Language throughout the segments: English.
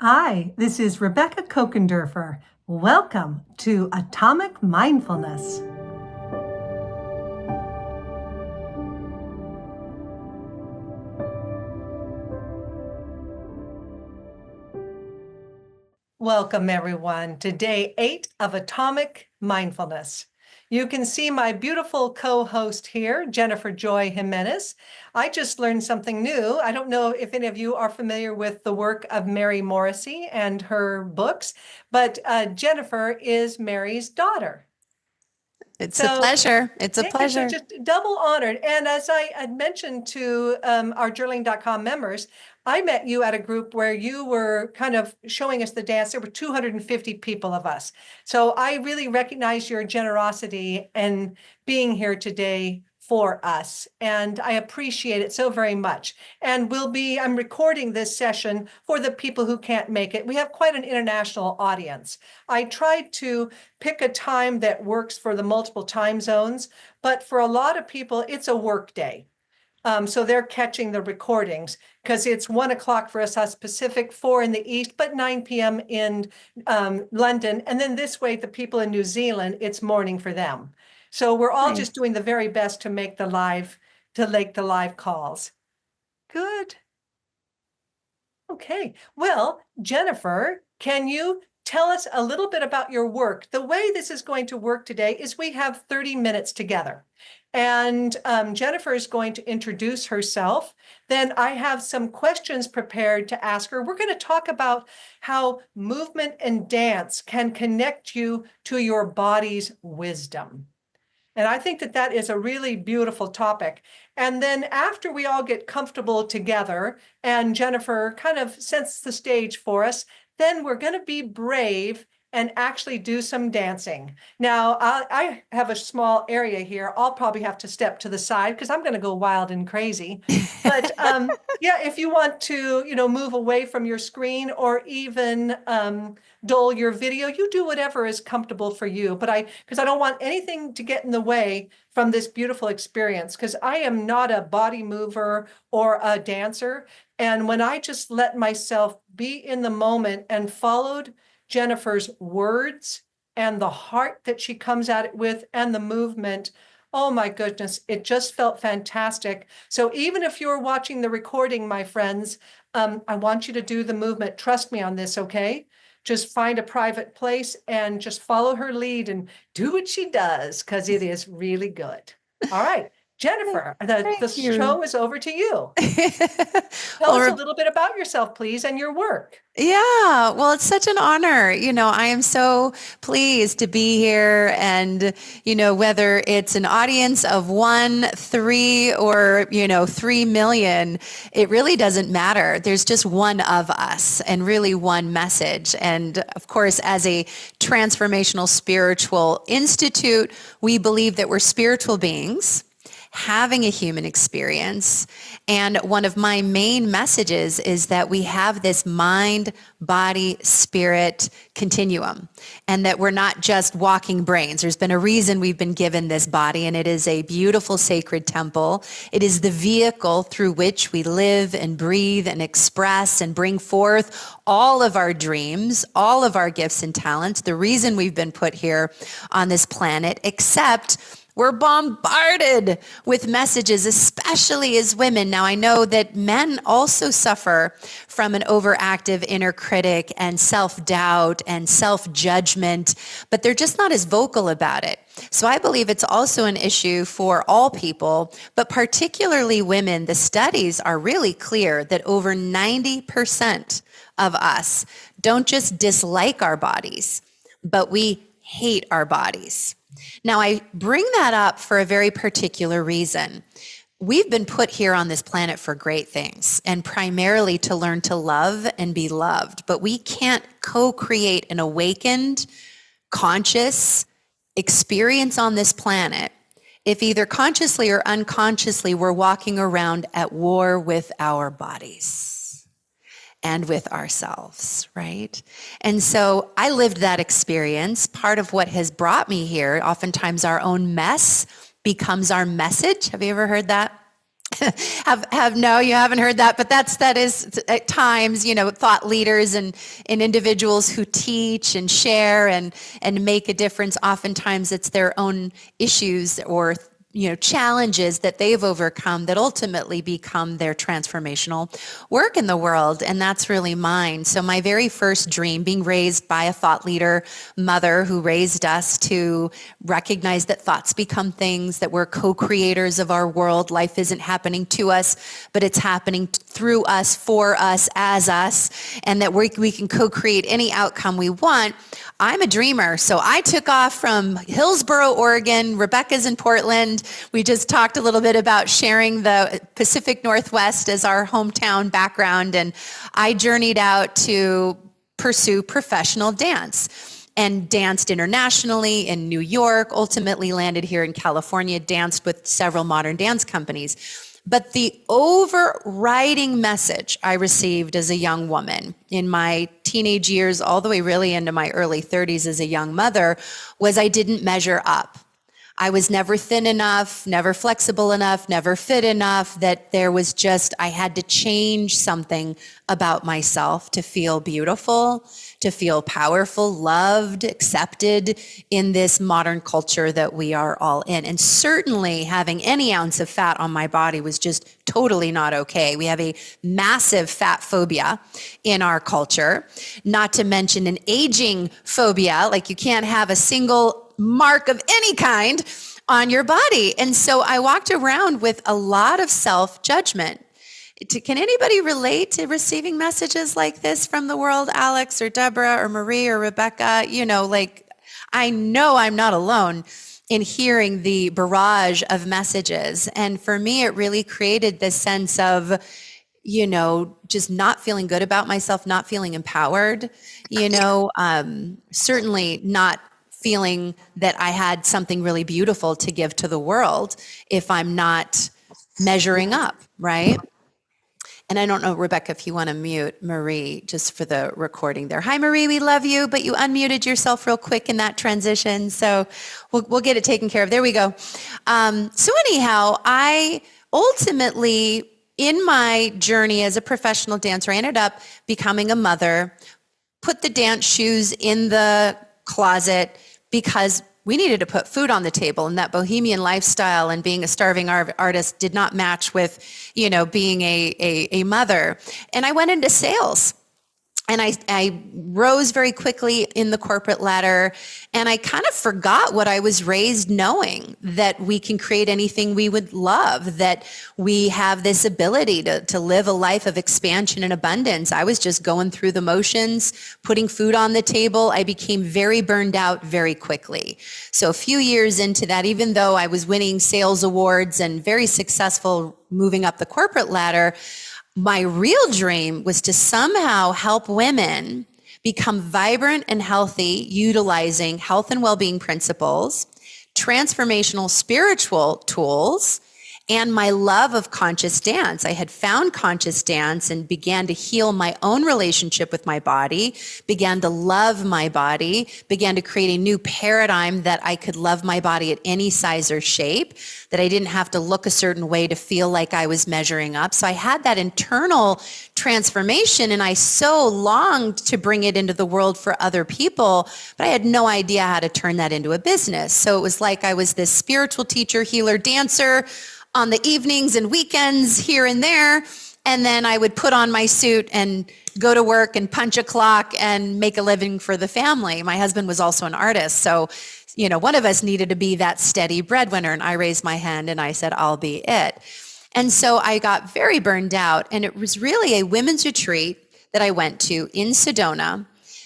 Hi, this is Rebecca Kochenderfer. Welcome to Atomic Mindfulness. Welcome, everyone, to day 8 of Atomic Mindfulness. You can see my beautiful co-host here, Jennifer Joy Jimenez. I just learned something new. I don't know if any of you are familiar with the work of Mary Morrissey and her books, but Jennifer is Mary's daughter. It's a So pleasure. It's a yeah, so pleasure. just double honored. And as I had mentioned to our journaling.com members, I met you at a group where you were kind of showing us the dance. There were 250 people of us. So I really recognize your generosity and being here today for us. And I appreciate it so very much. And I'm recording this session for the people who can't make it. We have quite an international audience. I tried to pick a time that works for the multiple time zones, but for a lot of people, it's a work day. So they're catching the recordings because it's 1 o'clock for us Pacific, 4 in the East, but 9 p.m. in London. And then this way, the people in New Zealand, it's morning for them. So we're all just doing the very best to make the live calls. Good. Okay. Well, Jennifer, can you tell us a little bit about your work? The way this is going to work today is we have 30 minutes together. And Jennifer is going to introduce herself. Then I have some questions prepared to ask her. We're going to talk about how movement and dance can connect you to your body's wisdom. And I think that that is a really beautiful topic. And then after we all get comfortable together and Jennifer kind of sets the stage for us, then we're going to be brave and actually do some dancing. Now, I have a small area here. I'll probably have to step to the side because I'm going to go wild and crazy. But yeah, if you want to, move away from your screen or even dull your video, you do whatever is comfortable for you. But because I don't want anything to get in the way from this beautiful experience, because I am not a body mover or a dancer. And when I just let myself be in the moment and followed Jennifer's words and the heart that she comes at it with and the movement, oh my goodness, it just felt fantastic. So even if you're watching the recording, my friends, I want you to do the movement. Trust me on this, okay? Just find a private place and just follow her lead and do what she does, because it is really good. All right, Jennifer, the show is over to you. Tell us a little bit about yourself, please, and your work. Yeah, well, it's such an honor. I am so pleased to be here. And, whether it's an audience of 1, 3, or, 3 million, it really doesn't matter. There's just one of us and really one message. And of course, as a transformational spiritual institute, we believe that we're spiritual beings having a human experience. And one of my main messages is that we have this mind, body, spirit continuum, and that we're not just walking brains. There's been a reason we've been given this body, and it is a beautiful sacred temple. It is the vehicle through which we live and breathe and express and bring forth all of our dreams, all of our gifts and talents, the reason we've been put here on this planet, except we're bombarded with messages, especially as women. Now, I know that men also suffer from an overactive inner critic and self-doubt and self-judgment, but they're just not as vocal about it. So I believe it's also an issue for all people, but particularly women. The studies are really clear that over 90% of us don't just dislike our bodies, but we hate our bodies. Now, I bring that up for a very particular reason. We've been put here on this planet for great things, and primarily to learn to love and be loved. But we can't co-create an awakened, conscious experience on this planet if either consciously or unconsciously we're walking around at war with our bodies and with ourselves, right? And so I lived that experience. Part of what has brought me here, oftentimes our own mess becomes our message. Have you ever heard that? No, you haven't heard that, but that is at times, thought leaders and individuals who teach and share and make a difference. Oftentimes it's their own issues or challenges that they've overcome that ultimately become their transformational work in the world. And that's really mine. So my very first dream, being raised by a thought leader mother who raised us to recognize that thoughts become things, that we're co-creators of our world. Life isn't happening to us, but it's happening through us, for us, as us, and that we can co-create any outcome we want. I'm a dreamer. So I took off from Hillsboro, Oregon. Rebecca's in Portland. We just talked a little bit about sharing the Pacific Northwest as our hometown background. And I journeyed out to pursue professional dance and danced internationally in New York, ultimately landed here in California, danced with several modern dance companies. But the overriding message I received as a young woman in my teenage years, all the way really into my early 30s as a young mother, was I didn't measure up. I was never thin enough, never flexible enough, never fit enough, that there was just, I had to change something about myself to feel beautiful, to feel powerful, loved, accepted in this modern culture that we are all in. And certainly having any ounce of fat on my body was just totally not okay. We have a massive fat phobia in our culture, not to mention an aging phobia, like you can't have a single mark of any kind on your body. And so I walked around with a lot of self-judgment. Can anybody relate to receiving messages like this from the world, Alex or Deborah or Marie or Rebecca? I know I'm not alone in hearing the barrage of messages. And for me, it really created this sense of, just not feeling good about myself, not feeling empowered, certainly not feeling that I had something really beautiful to give to the world if I'm not measuring up, right? And I don't know, Rebecca, if you want to mute Marie just for the recording there. Hi, Marie, we love you, but you unmuted yourself real quick in that transition. So we'll get it taken care of. There we go. So anyhow, I ultimately, in my journey as a professional dancer, I ended up becoming a mother, put the dance shoes in the closet because we needed to put food on the table, and that bohemian lifestyle and being a starving artist did not match with, being a mother. And I went into sales. And I rose very quickly in the corporate ladder, and I kind of forgot what I was raised knowing, that we can create anything we would love, that we have this ability to live a life of expansion and abundance. I was just going through the motions, putting food on the table. I became very burned out very quickly. So a few years into that, even though I was winning sales awards and very successful moving up the corporate ladder, my real dream was to somehow help women become vibrant and healthy, utilizing health and well-being principles, transformational spiritual tools, and my love of conscious dance. I had found conscious dance and began to heal my own relationship with my body, began to love my body, began to create a new paradigm that I could love my body at any size or shape, that I didn't have to look a certain way to feel like I was measuring up. So I had that internal transformation, and I so longed to bring it into the world for other people, but I had no idea how to turn that into a business. So it was like I was this spiritual teacher, healer, dancer on the evenings and weekends here and there. And then I would put on my suit and go to work and punch a clock and make a living for the family. My husband was also an artist. So, one of us needed to be that steady breadwinner. And I raised my hand and I said, I'll be it. And so I got very burned out. And it was really a women's retreat that I went to in Sedona.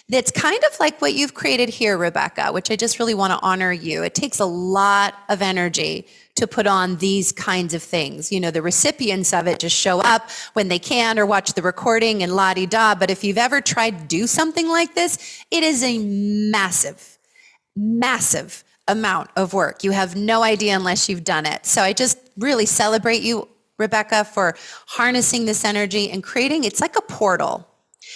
That's kind of like what you've created here, Rebecca, which I just really want to honor you. It takes a lot of energy to put on these kinds of things. The recipients of it just show up when they can or watch the recording and la-di-da. But if you've ever tried to do something like this, it is a massive, massive amount of work. You have no idea unless you've done it. So I just really celebrate you, Rebecca, for harnessing this energy and creating, it's like a portal.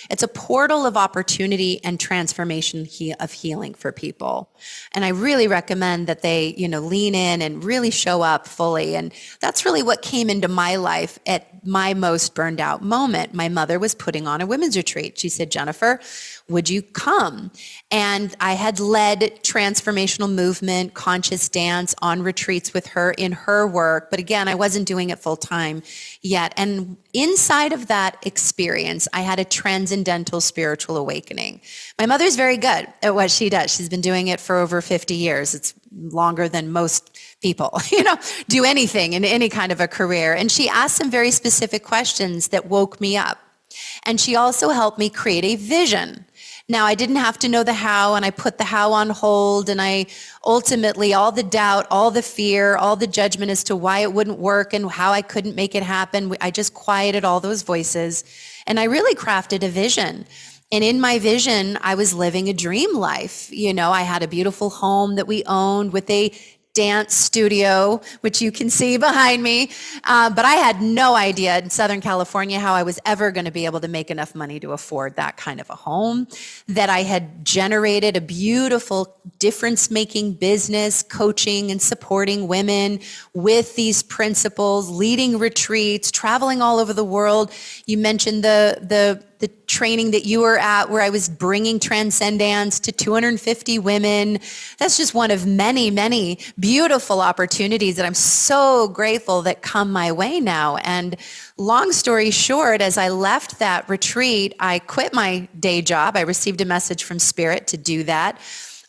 It's a portal of opportunity and transformation of healing for people. And I really recommend that they, lean in and really show up fully. And that's really what came into my life at my most burned out moment. My mother was putting on a women's retreat. She said, Jennifer, would you come? And I had led transformational movement, conscious dance on retreats with her in her work. But again, I wasn't doing it full time yet. And inside of that experience, I had a transcendental spiritual awakening. My mother's very good at what she does. She's been doing it for over 50 years. It's longer than most people, do anything in any kind of a career. And she asked some very specific questions that woke me up. And she also helped me create a vision. Now, I didn't have to know the how, and I put the how on hold, and I ultimately, all the doubt, all the fear, all the judgment as to why it wouldn't work and how I couldn't make it happen, I just quieted all those voices, and I really crafted a vision. And in my vision, I was living a dream life. I had a beautiful home that we owned with a dance studio, which you can see behind me. But I had no idea in Southern California how I was ever going to be able to make enough money to afford that kind of a home, that I had generated a beautiful difference-making business, coaching and supporting women with these principles, leading retreats, traveling all over the world. You mentioned the training that you were at where I was bringing transcendence to 250 women. That's just one of many, many beautiful opportunities that I'm so grateful that come my way now. And long story short, as I left that retreat, I quit my day job. I received a message from Spirit to do that.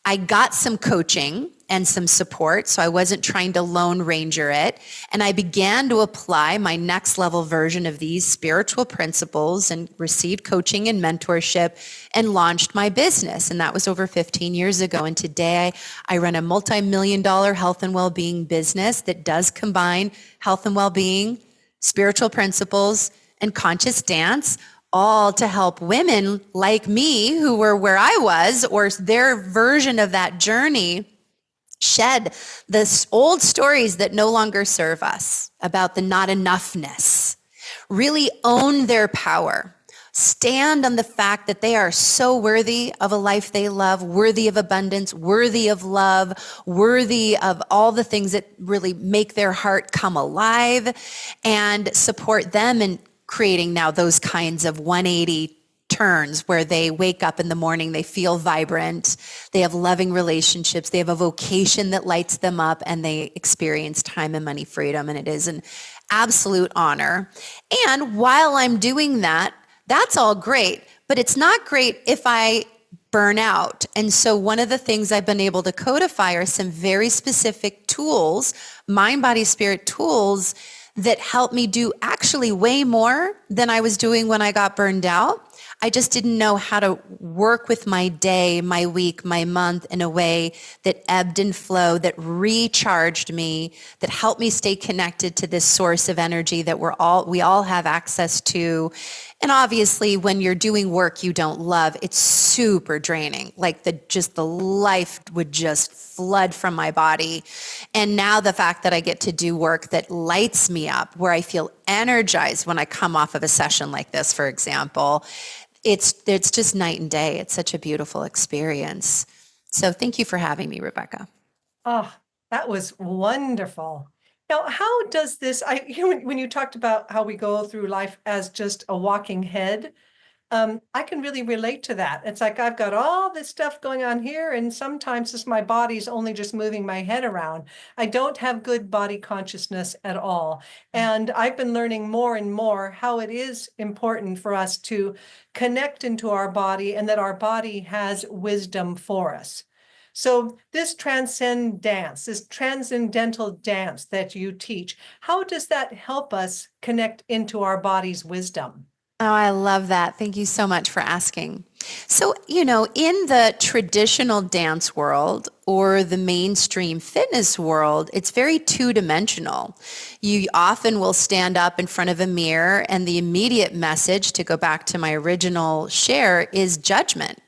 I got some coaching and some support, so I wasn't trying to Lone Ranger it. And I began to apply my next level version of these spiritual principles and received coaching and mentorship and launched my business. And that was over 15 years ago. And today I run a multi-million-dollar health and well-being business that does combine health and well-being, spiritual principles, and conscious dance, all to help women like me who were where I was or their version of that journey shed the old stories that no longer serve us about the not enoughness, really own their power, stand on the fact that they are so worthy of a life they love, worthy of abundance, worthy of love, worthy of all the things that really make their heart come alive, and support them in creating now those kinds of 180 turns where they wake up in the morning, they feel vibrant, they have loving relationships, they have a vocation that lights them up, and they experience time and money freedom. And it is an absolute honor. And while I'm doing that, that's all great, but it's not great if I burn out. And so one of the things I've been able to codify are some very specific tools, mind, body, spirit tools that help me do actually way more than I was doing when I got burned out. I just didn't know how to work with my day, my week, my month in a way that ebbed and flowed, that recharged me, that helped me stay connected to this source of energy that we all have access to. And obviously, when you're doing work you don't love, it's super draining. Like the life would just flood from my body. And now the fact that I get to do work that lights me up, where I feel energized when I come off of a session like this, for example, it's just night and day. It's such a beautiful experience. So thank you for having me, Rebecca. Oh, that was wonderful. Now, how does this, when you talked about how we go through life as just a walking head, I can really relate to that. It's like I've got all this stuff going on here, and sometimes it's my body's only just moving my head around. I don't have good body consciousness at all. And I've been learning more and more how it is important for us to connect into our body and that our body has wisdom for us. So this transcendence, this transcendental dance that you teach, how does that help us connect into our body's wisdom? Oh, I love that. Thank you so much for asking. So, in the traditional dance world or the mainstream fitness world, it's very two-dimensional. You often will stand up in front of a mirror and the immediate message, to go back to my original share, is judgment.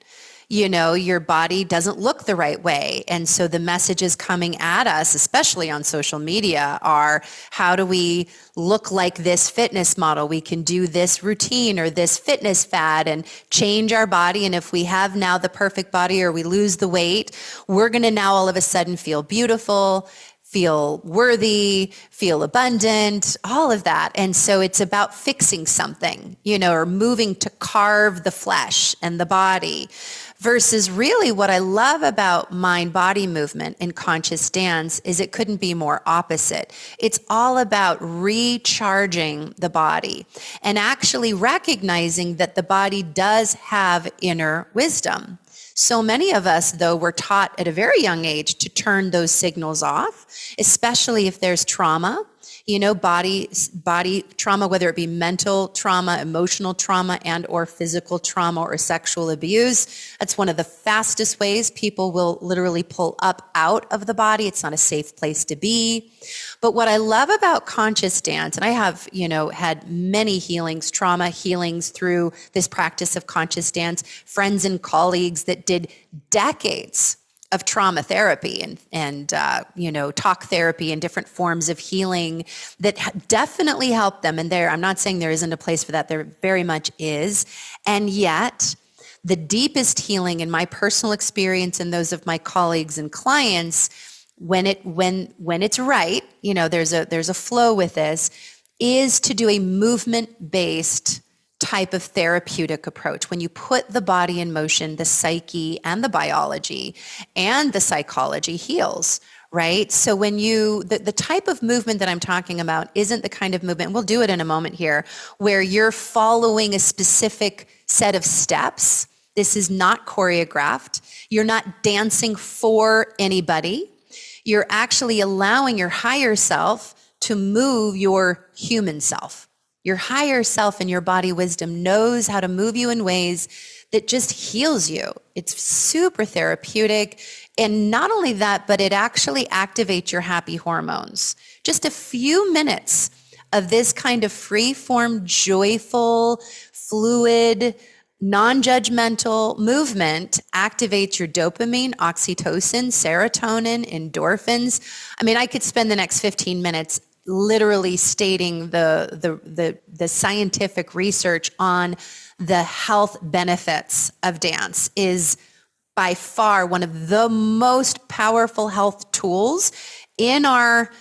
your body doesn't look the right way. And so the messages coming at us, especially on social media, are how do we look like this fitness model? We can do this routine or this fitness fad and change our body. And if we have now the perfect body or we lose the weight, we're going to now all of a sudden feel beautiful, feel worthy, feel abundant, all of that. And so it's about fixing something, or moving to carve the flesh and the body versus really what I love about mind-body movement and conscious dance is it couldn't be more opposite. It's all about recharging the body and actually recognizing that the body does have inner wisdom. So many of us, though, were taught at a very young age to turn those signals off, especially if there's trauma, body trauma, whether it be mental trauma, emotional trauma, and or physical trauma or sexual abuse. That's one of the fastest ways people will literally pull up out of the body. It's not a safe place to be. But what I love about conscious dance, and I have, had many healings, trauma healings through this practice of conscious dance, friends and colleagues that did decades of trauma therapy and talk therapy and different forms of healing that definitely help them. And I'm not saying there isn't a place for that. There very much is. And yet the deepest healing in my personal experience and those of my colleagues and clients, when it's right, there's a flow with this, is to do a movement-based type of therapeutic approach. When you put the body in motion, the psyche and the biology and the psychology heals, right? So when the type of movement that I'm talking about isn't the kind of movement, we'll do it in a moment here, where you're following a specific set of steps. This is not choreographed. You're not dancing for anybody. You're actually allowing your higher self to move your human self. Your higher self and your body wisdom knows how to move you in ways that just heals you. It's super therapeutic. And not only that, but it actually activates your happy hormones. Just a few minutes of this kind of free-form, joyful, fluid, non-judgmental movement activates your dopamine, oxytocin, serotonin, endorphins. I mean, I could spend the next 15 minutes literally stating the scientific research on the health benefits of dance is by far one of the most powerful health tools in our,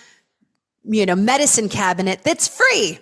medicine cabinet that's free,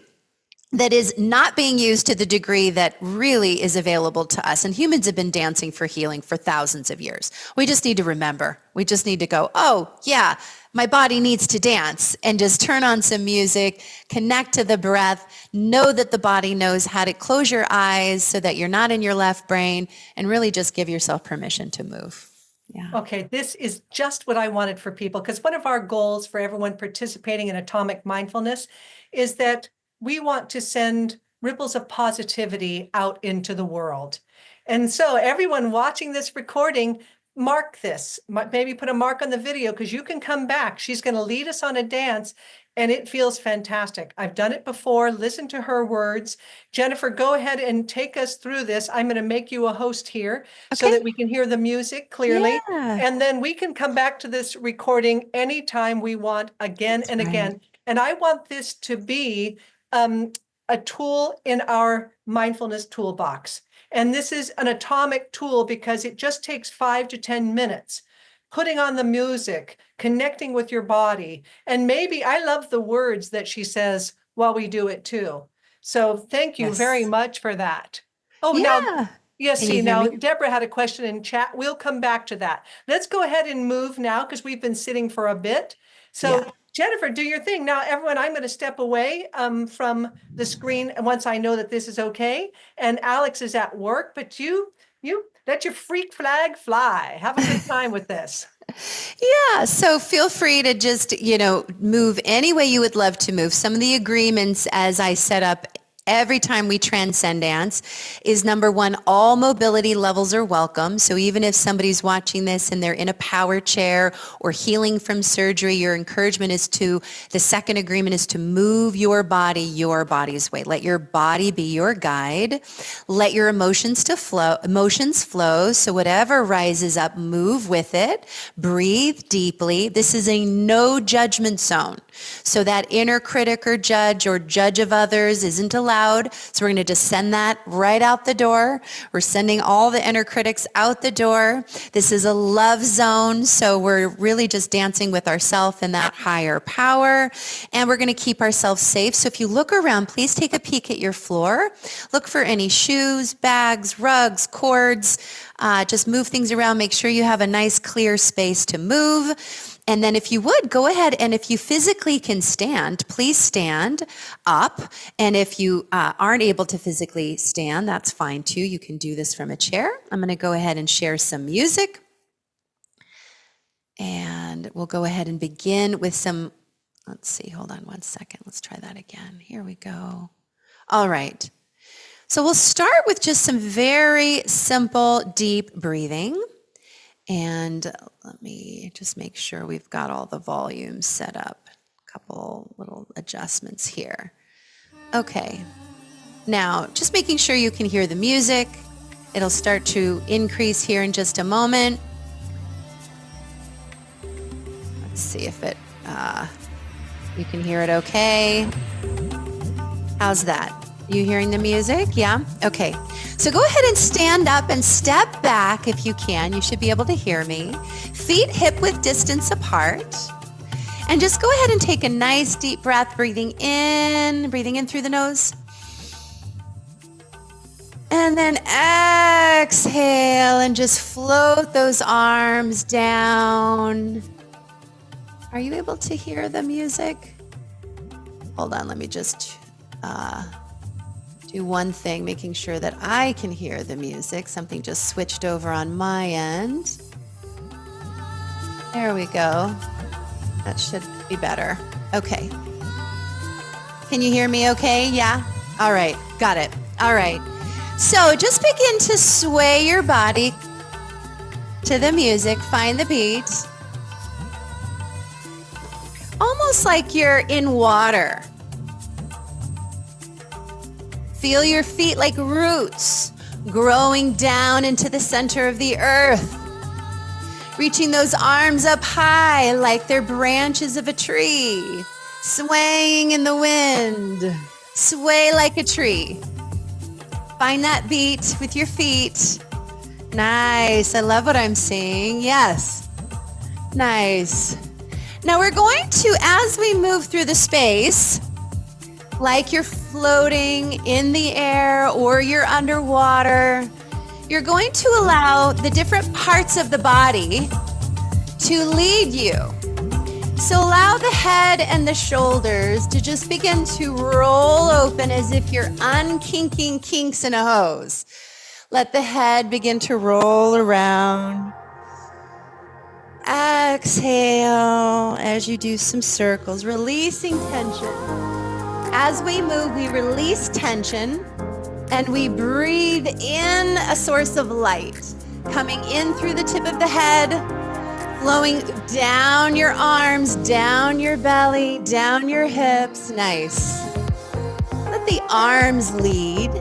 that is not being used to the degree that really is available to us. And humans have been dancing for healing for thousands of years. We just need to remember. We just need to go, oh, yeah, my body needs to dance, and just turn on some music, connect to the breath, know that the body knows how to close your eyes so that you're not in your left brain, and really just give yourself permission to move. Yeah. Okay, this is just what I wanted for people, because one of our goals for everyone participating in Atomic Mindfulness is that we want to send ripples of positivity out into the world. And so everyone watching this recording, mark this, maybe put a mark on the video, because you can come back. She's going to lead us on a dance and it feels fantastic. I've done it before. Listen to her words. Jennifer, go ahead and take us through this. I'm going to make you a host here so that we can hear the music clearly. Yeah. And then we can come back to this recording anytime we want, again and again. And I want this to be a tool in our mindfulness toolbox. And this is an atomic tool because it just takes 5 to 10 minutes. Putting on the music, connecting with your body. And maybe I love the words that she says while we do it too. So thank you very much for that. Oh, now, yes, see, now Deborah had a question in chat. We'll come back to that. Let's go ahead and move now because we've been sitting for a bit. So Jennifer, do your thing. Now, everyone, I'm going to step away from the screen once I know that this is okay. And Alex is at work, but you let your freak flag fly. Have a good time with this. Yeah, so feel free to just, move any way you would love to move. Some of the agreements as I set up every time we transcend dance is number one, all mobility levels are welcome. So even if somebody's watching this and they're in a power chair or healing from surgery, your encouragement is the second agreement is to move your body's way. Let your body be your guide. Let your emotions flow. So whatever rises up, move with it. Breathe deeply. This is a no judgment zone. So that inner critic or judge of others isn't allowed. So we're going to just send that right out the door. We're sending all the inner critics out the door. This is a love zone. So we're really just dancing with ourselves and that higher power. And we're going to keep ourselves safe. So if you look around, please take a peek at your floor. Look for any shoes, bags, rugs, cords. Just move things around. Make sure you have a nice clear space to move. And then if you would, go ahead, and if you physically can stand, please stand up. And if you aren't able to physically stand, that's fine too. You can do this from a chair. I'm going to go ahead and share some music. And we'll go ahead and begin with some, let's see, hold on one second. Let's try that again. Here we go. All right. So we'll start with just some very simple, deep breathing. And let me just make sure we've got all the volumes set up. A couple little adjustments here. Okay. Now, just making sure you can hear the music. It'll start to increase here in just a moment. Let's see if you can hear it okay. How's that? You hearing the music? Yeah? Okay. So go ahead and stand up and step back if you can. You should be able to hear me. Feet hip-width distance apart. And just go ahead and take a nice deep breath, breathing in through the nose. And then exhale and just float those arms down. Are you able to hear the music? Hold on, let me just do one thing, making sure that I can hear the music. Something just switched over on my end. There we go. That should be better. Okay. Can you hear me okay? Yeah? All right. Got it. All right. So just begin to sway your body to the music. Find the beat. Almost like you're in water. Feel your feet like roots growing down into the center of the earth. Reaching those arms up high like they're branches of a tree. Swaying in the wind. Sway like a tree. Find that beat with your feet. Nice. I love what I'm seeing. Yes. Nice. Now we're going to, as we move through the space, like you're floating in the air or you're underwater, you're going to allow the different parts of the body to lead you. So allow the head and the shoulders to just begin to roll open as if you're unkinking kinks in a hose. Let the head begin to roll around. Exhale as you do some circles, releasing tension. As we move, we release tension and we breathe in a source of light, coming in through the tip of the head, flowing down your arms, down your belly, down your hips. Nice. Let the arms lead.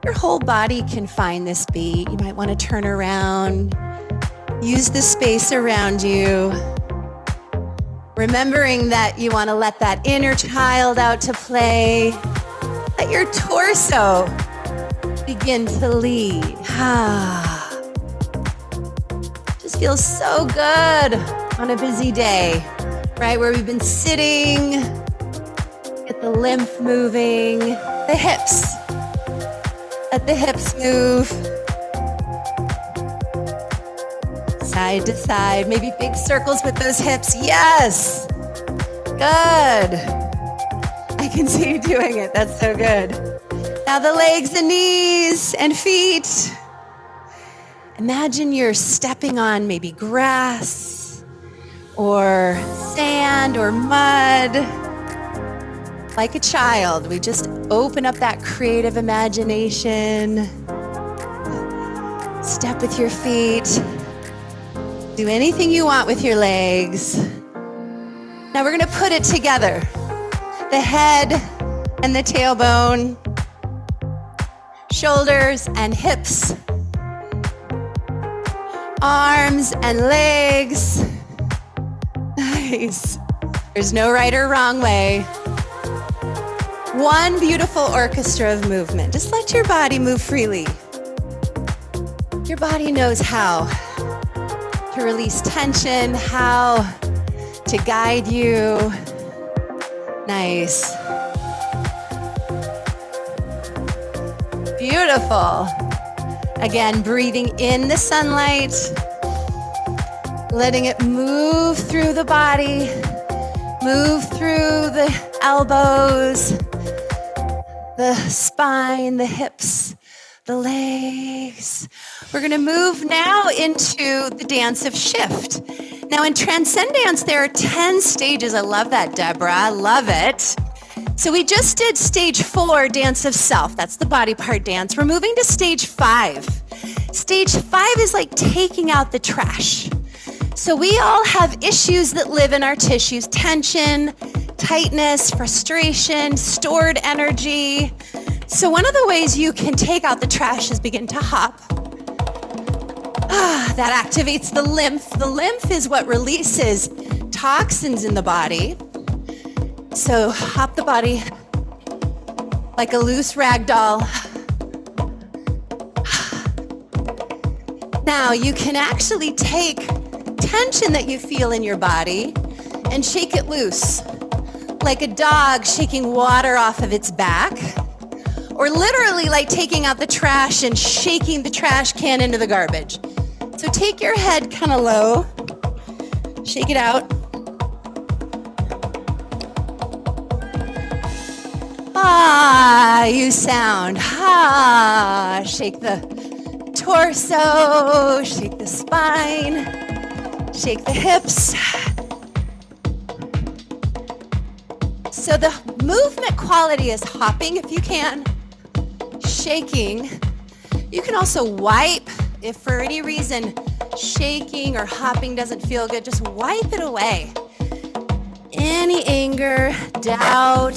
Your whole body can find this beat. You might want to turn around. Use the space around you. Remembering that you want to let that inner child out to play. Let your torso begin to lead. Just feels so good on a busy day, right? Where we've been sitting, get the lymph moving, the hips. Let the hips move. Side to side, maybe big circles with those hips. Yes. Good. I can see you doing it. That's so good. Now the legs and knees and feet. Imagine you're stepping on maybe grass or sand or mud. like a child. We just open up that creative imagination. Step with your feet. Do anything you want with your legs. Now we're going to put it together. The head and the tailbone, shoulders and hips, arms and legs. Nice. There's no right or wrong way. One beautiful orchestra of movement. Just let your body move freely. Your body knows how to release tension, how to guide you. Nice. Beautiful. Again, breathing in the sunlight, letting it move through the body, move through the elbows, the spine, the hips, the legs. We're going to move now into the dance of shift. Now in Transcendence, there are 10 stages. I love that, Deborah. I love it. So we just did stage 4, dance of self. That's the body part dance. We're moving to stage 5. Stage 5 is like taking out the trash. So we all have issues that live in our tissues: tension, tightness, frustration, stored energy. So one of the ways you can take out the trash is begin to hop. That activates the lymph. The lymph is what releases toxins in the body. So hop the body like a loose rag doll. Now you can actually take tension that you feel in your body and shake it loose, like a dog shaking water off of its back, or literally like taking out the trash and shaking the trash can into the garbage. So take your head kind of low, shake it out. Ah, you sound. Ah, shake the torso, shake the spine, shake the hips. So the movement quality is hopping if you can, shaking. You can also wipe if for any reason shaking or hopping doesn't feel good. Just wipe it away. Any anger, doubt,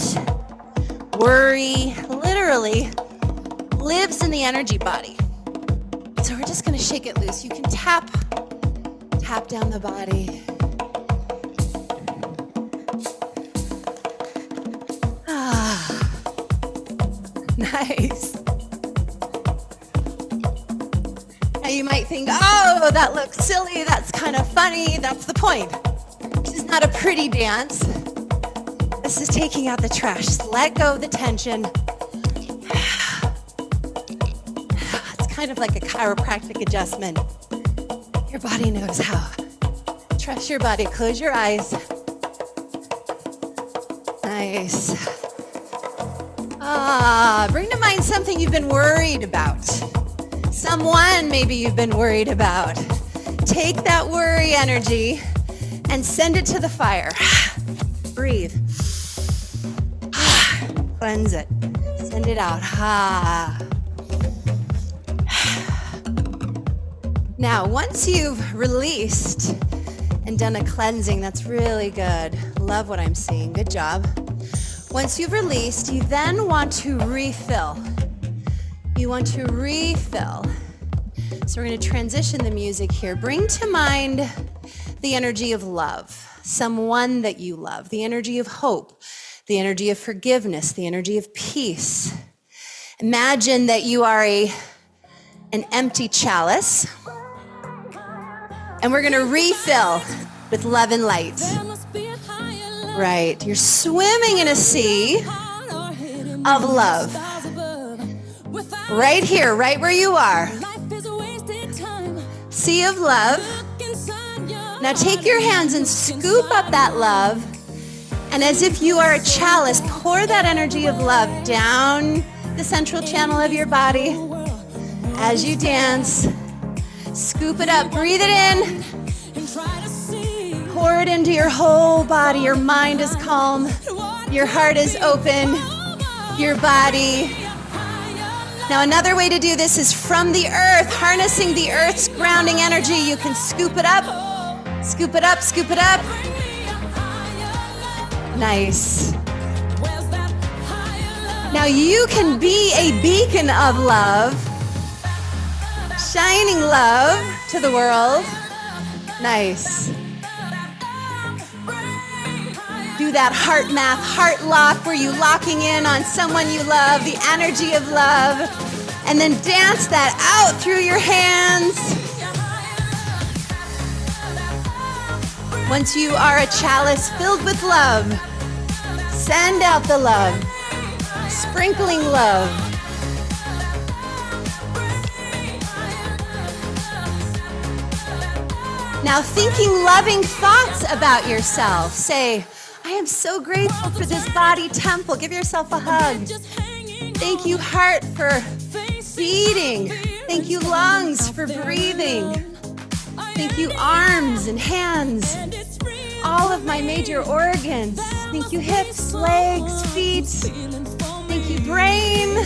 worry, literally lives in the energy body. So we're just going to shake it loose. You can tap down the body. Nice. Now you might think, oh, that looks silly. That's kind of funny. That's the point. This is not a pretty dance. This is taking out the trash. Just let go of the tension. It's kind of like a chiropractic adjustment. Your body knows how. Trust your body. Close your eyes. Nice. Bring to mind something you've been worried about. Someone maybe you've been worried about. Take that worry energy and send it to the fire. Breathe. Cleanse it. Send it out. Now, once you've released and done a cleansing, that's really good. Love what I'm seeing. Good job. Once you've released, you then want to refill. You want to refill. So we're going to transition the music here. Bring to mind the energy of love, someone that you love, the energy of hope, the energy of forgiveness, the energy of peace. Imagine that you are an empty chalice, and we're going to refill with love and light. Right, you're swimming in a sea of love. Right here, right where you are. Sea of love. Now take your hands and scoop up that love. And as if you are a chalice, pour that energy of love down the central channel of your body. As you dance, scoop it up, breathe it in. Pour it into your whole body. Your mind is calm. Your heart is open, your body. Now another way to do this is from the earth, harnessing the earth's grounding energy. You can scoop it up, scoop it up, scoop it up. Nice. Now you can be a beacon of love, shining love to the world. Nice. Do that heart math, heart lock, where you locking in on someone you love, the energy of love, and then dance that out through your hands. Once you are a chalice filled with love, send out the love, sprinkling love. Now thinking loving thoughts about yourself. Say, I am so grateful for this body temple. Give yourself a hug. Thank you, heart, for beating. Thank you, lungs, for breathing. Thank you, arms and hands. All of my major organs. Thank you, hips, legs, feet. Thank you, brain.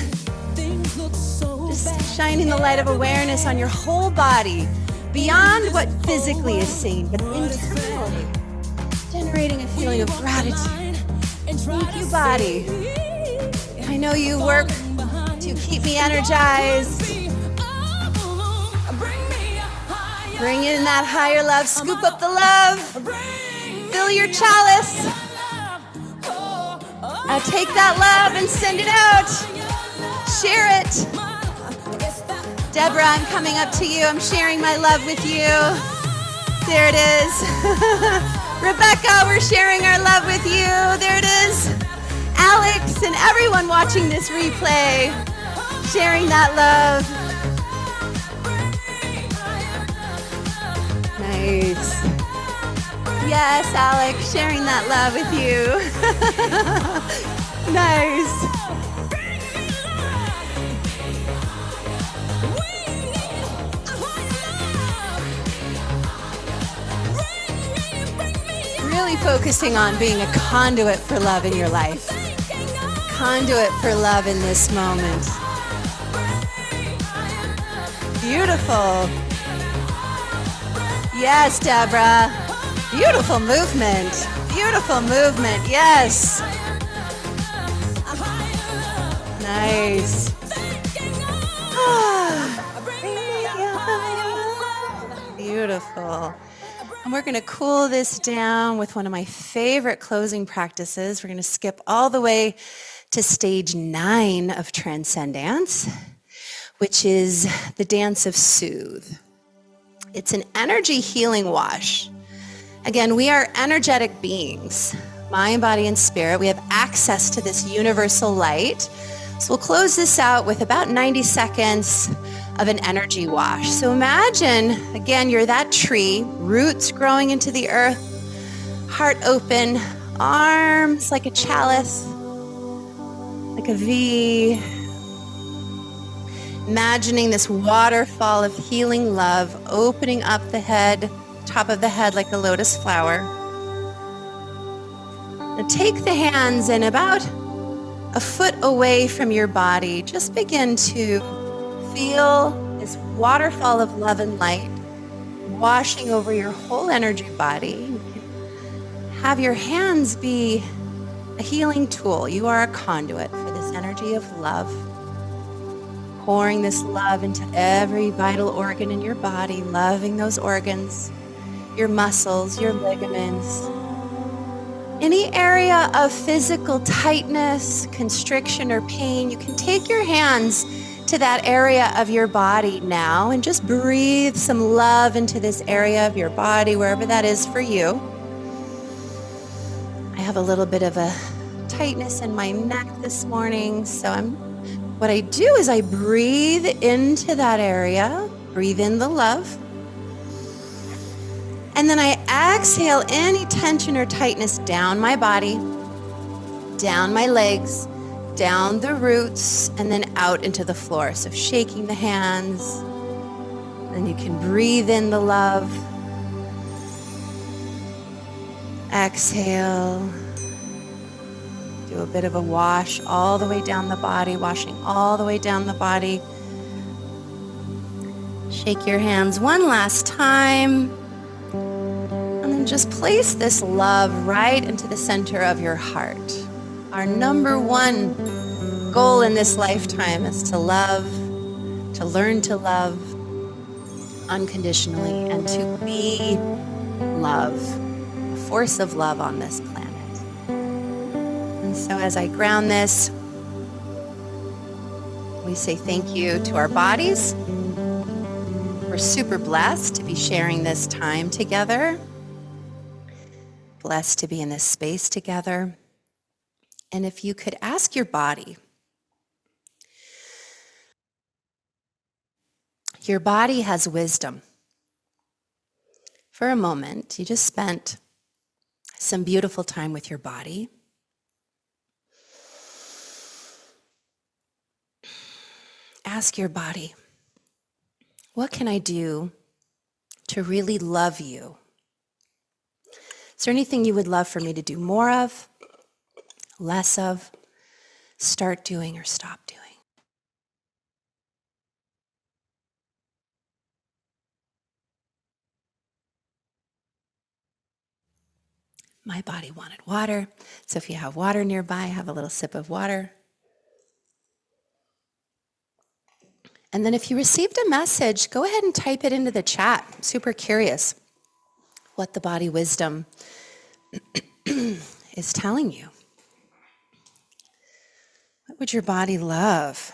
Just shining the light of awareness on your whole body, beyond what physically is seen, but internally. Generating a feeling of gratitude. Thank you, body. I know you work to keep me energized. Bring in that higher love. Scoop up the love. Fill your chalice. Now take that love and send it out. Share it. Deborah, I'm coming up to you. I'm sharing my love with you. There it is. Rebecca, we're sharing our love with you. There it is. Alex and everyone watching this replay, sharing that love. Nice. Yes, Alex, sharing that love with you. Nice. Really focusing on being a conduit for love in your life. Conduit for love in this moment. Beautiful. Yes, Deborah. Beautiful movement. Beautiful movement. Yes. Nice. Beautiful. And we're going to cool this down with one of my favorite closing practices. We're going to skip all the way to stage 9 of Transcendence, which is the dance of soothe. It's an energy healing wash. Again, we are energetic beings, mind, body, and spirit. We have access to this universal light. So we'll close this out with about 90 seconds of an energy wash. So imagine, again, you're that tree, roots growing into the earth, heart open, arms like a chalice, like a V. Imagining this waterfall of healing love opening up the head, top of the head like a lotus flower. Now take the hands and about a foot away from your body, just begin to feel this waterfall of love and light washing over your whole energy body. You can have your hands be a healing tool. You are a conduit for this energy of love. Pouring this love into every vital organ in your body, loving those organs, your muscles, your ligaments. Any area of physical tightness, constriction, or pain, you can take your hands to that area of your body now and just breathe some love into this area of your body, wherever that is for you. I have a little bit of a tightness in my neck this morning, so what I do is I breathe into that area, breathe in the love, and then I exhale any tension or tightness down my body, down my legs, down the roots, and then out into the floor. So shaking the hands, then you can breathe in the love, exhale, Do a bit of a wash all the way down the body, washing all the way down the body. Shake your hands one last time. And then just place this love right into the center of your heart. Our number one goal in this lifetime is to love, to learn to love unconditionally, and to be love, a force of love on this planet. And so as I ground this, we say thank you to our bodies. We're super blessed to be sharing this time together, blessed to be in this space together. And if you could ask your body has wisdom. For a moment, you just spent some beautiful time with your body. Ask your body, what can I do to really love you? Is there anything you would love for me to do more of, less of, start doing, or stop doing? My body wanted water, so if you have water nearby, have a little sip of water. And then if you received a message, go ahead and type it into the chat. I'm super curious what the body wisdom is telling you. What would your body love?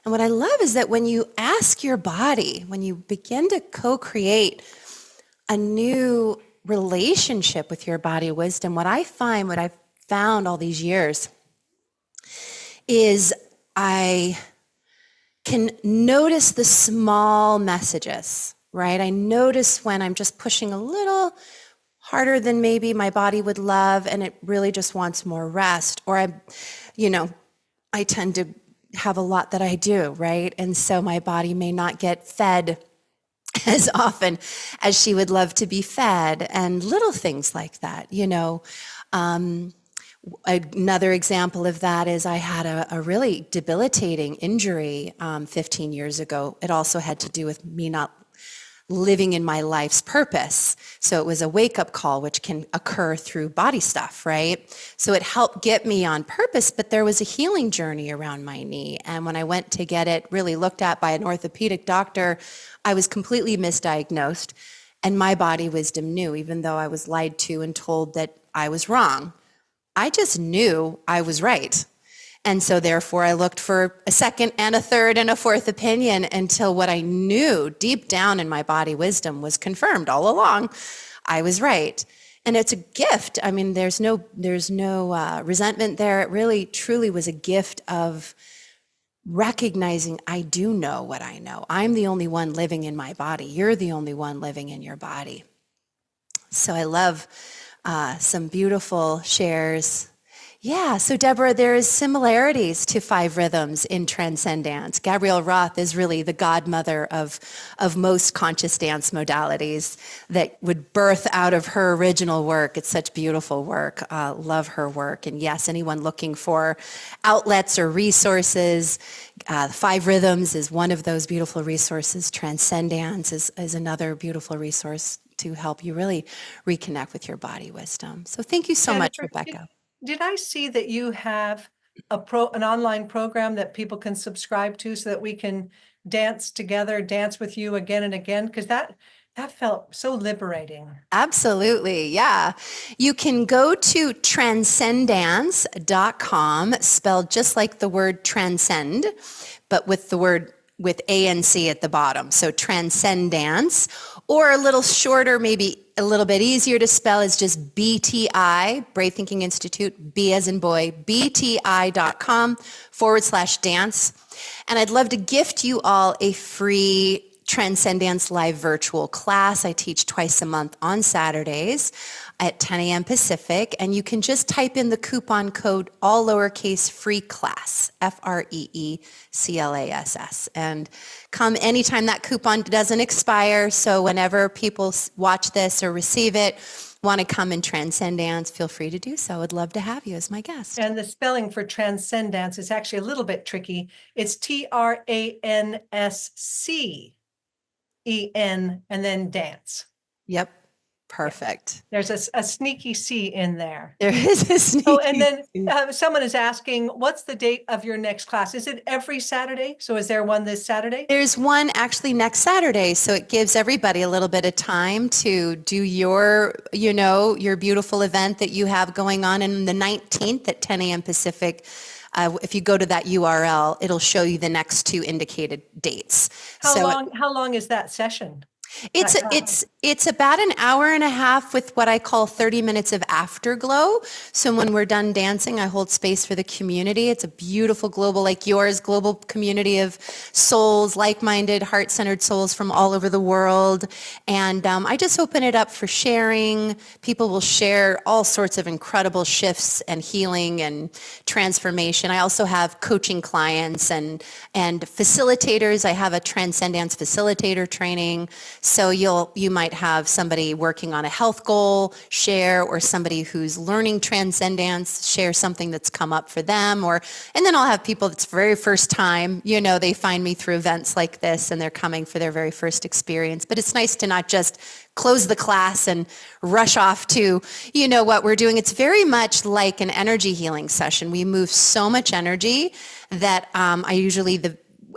And what I love is that when you ask your body, when you begin to co-create a new relationship with your body wisdom, what I've found all these years is I can notice the small messages, right? I notice when I'm just pushing a little harder than maybe my body would love and it really just wants more rest, or I tend to have a lot that I do, right? And so my body may not get fed as often as she would love to be fed, and little things like that, Another example of that is I had a really debilitating injury 15 years ago. It also had to do with me not living in my life's purpose. So it was a wake-up call, which can occur through body stuff, right? So it helped get me on purpose, but there was a healing journey around my knee. And when I went to get it really looked at by an orthopedic doctor, I was completely misdiagnosed, and my body wisdom knew, even though I was lied to and told that I was wrong. I just knew I was right. And so therefore I looked for a second and a third and a fourth opinion until what I knew deep down in my body wisdom was confirmed all along. I was right. And it's a gift. I mean, there's no resentment there. It really, truly was a gift of recognizing I do know what I know. I'm the only one living in my body. You're the only one living in your body. So I love some beautiful shares. Yeah, so Deborah, there is similarities to 5 rhythms in Transcendence. Gabrielle Roth is really the godmother of most conscious dance modalities that would birth out of her original work. It's such beautiful work. Love her work. And yes, anyone looking for outlets or resources, 5 Rhythms is one of those beautiful resources. Transcendence is another beautiful resource to help you really reconnect with your body wisdom. So thank you so much, Jennifer, Rebecca. Did I see that you have an online program that people can subscribe to so that we can dance together, dance with you again and again? Because that felt so liberating. Absolutely. Yeah. You can go to transcendance.com, spelled just like the word transcend, but with the word with ANC at the bottom. So Transcendance, or a little shorter, maybe a little bit easier to spell, is just BTI, Brave Thinking Institute, B as in boy, bti.com/dance. And I'd love to gift you all a free Transcendence Live virtual class. I teach twice a month on Saturdays at 10 a.m. Pacific, and you can just type in the coupon code, all lowercase, free class, FREECLASS, and come anytime. That coupon doesn't expire, so whenever people watch this or receive it, want to come and transcend dance, feel free to do so. I'd love to have you as my guest. And the spelling for transcendence is actually a little bit tricky. It's TRANSCEN and then dance. Yep. Perfect. There's a sneaky C in there. There is a sneaky. Oh, and then someone is asking, what's the date of your next class? Is it every Saturday? So is there one this Saturday? There's one actually next Saturday. So it gives everybody a little bit of time to do your, your beautiful event that you have going on in the 19th at 10 a.m. Pacific. If you go to that URL, it'll show you the next two indicated dates. How long is that session? It's about an hour and a half with what I call 30 minutes of afterglow. So when we're done dancing, I hold space for the community. It's a beautiful global, like yours, global community of souls, like-minded, heart-centered souls from all over the world. And I just open it up for sharing. People will share all sorts of incredible shifts and healing and transformation. I also have coaching clients and facilitators. I have a Transcendence facilitator training. So you might have somebody working on a health goal share, or somebody who's learning transcendence share something that's come up for them, and then I'll have people that's very first time, they find me through events like this and they're coming for their very first experience. But it's nice to not just close the class and rush off to, what we're doing. It's very much like an energy healing session. We move so much energy that I usually,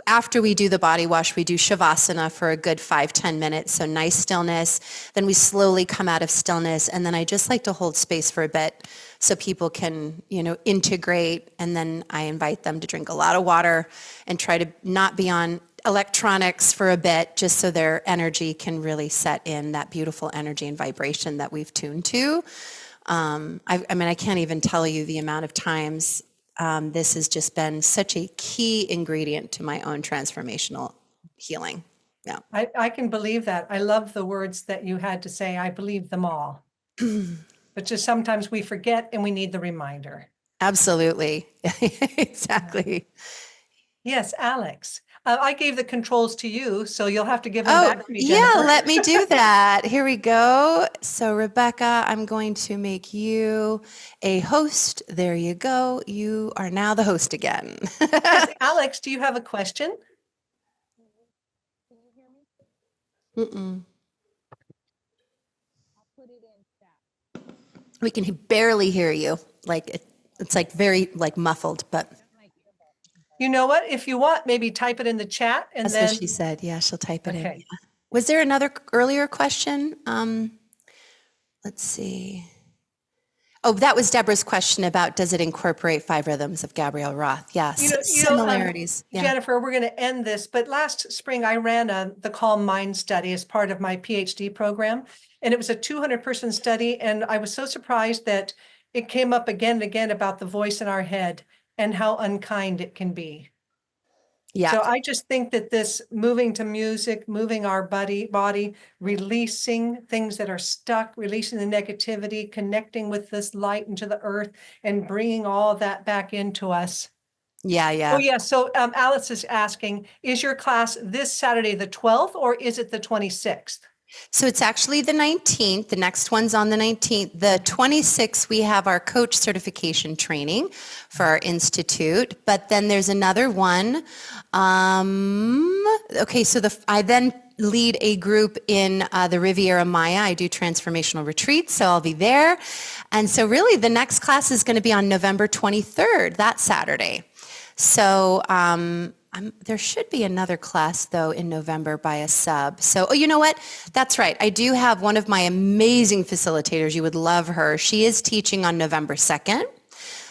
after we do the body wash, we do Shavasana for a good 5-10 minutes. So nice stillness. Then we slowly come out of stillness. And then I just like to hold space for a bit so people can, integrate. And then I invite them to drink a lot of water and try to not be on electronics for a bit, just so their energy can really set in that beautiful energy and vibration that we've tuned to. I can't even tell you the amount of times this has just been such a key ingredient to my own transformational healing. Yeah. I can believe that. I love the words that you had to say. I believe them all. But just sometimes we forget and we need the reminder. Absolutely. Exactly. Yes, Alex. I gave the controls to you, so you'll have to give them back to me, Jennifer. Yeah, let me do that. Here we go. So Rebecca, I'm going to make you a host. There you go. You are now the host again. Yes, Alex, do you have a question? Can you hear me? Mm-mm. I'll put it in chat. We can barely hear you. It's like very muffled, but. You know what? If you want, maybe type it in the chat and That's then. what she said. Yeah, she'll type it in. Okay. Yeah. Was there another earlier question? Let's see. Oh, that was Deborah's question about, does it incorporate 5 rhythms of Gabrielle Roth? Yes, similarities. Yeah. Jennifer, we're going to end this, but last spring I ran the Calm Mind study as part of my PhD program, and it was a 200-person study, and I was so surprised that it came up again and again about the voice in our head and how unkind it can be. Yeah. So I just think that this moving to music, moving our body, releasing things that are stuck, releasing the negativity, connecting with this light into the earth, and bringing all of that back into us. Yeah, yeah. Oh, yeah. So Alice is asking, is your class this Saturday, the 12th, or is it the 26th? So it's actually the 19th. The next one's on the 19th. The 26th, we have our coach certification training for our institute. But then there's another one. Okay, so I then lead a group in the Riviera Maya. I do transformational retreats, so I'll be there. And so really the next class is going to be on November 23rd, that Saturday. So there should be another class, though, in November by a sub. So, you know what? That's right. I do have one of my amazing facilitators. You would love her. She is teaching on November 2nd.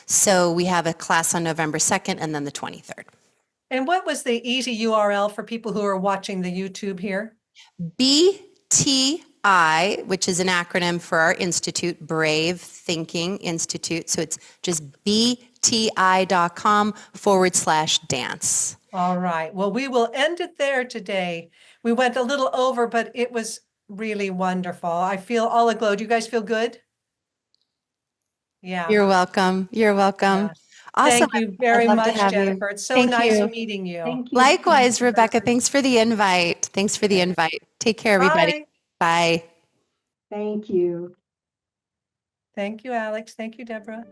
So we have a class on November 2nd and then the 23rd. And what was the easy URL for people who are watching the YouTube here? BTI, which is an acronym for our institute, Brave Thinking Institute. So it's just bti.com/dance. All right. Well, we will end it there today. We went a little over, but it was really wonderful. I feel all aglow. Do you guys feel good? Yeah. You're welcome. You're welcome. Yeah. Awesome. Thank you very much, Jennifer. You. It's so Thank nice you. meeting you. Thank you. Likewise, Rebecca. Thanks for the invite. Thanks for the invite. Take care, everybody. Bye. Bye. Thank you. Thank you, Alex. Thank you, Deborah.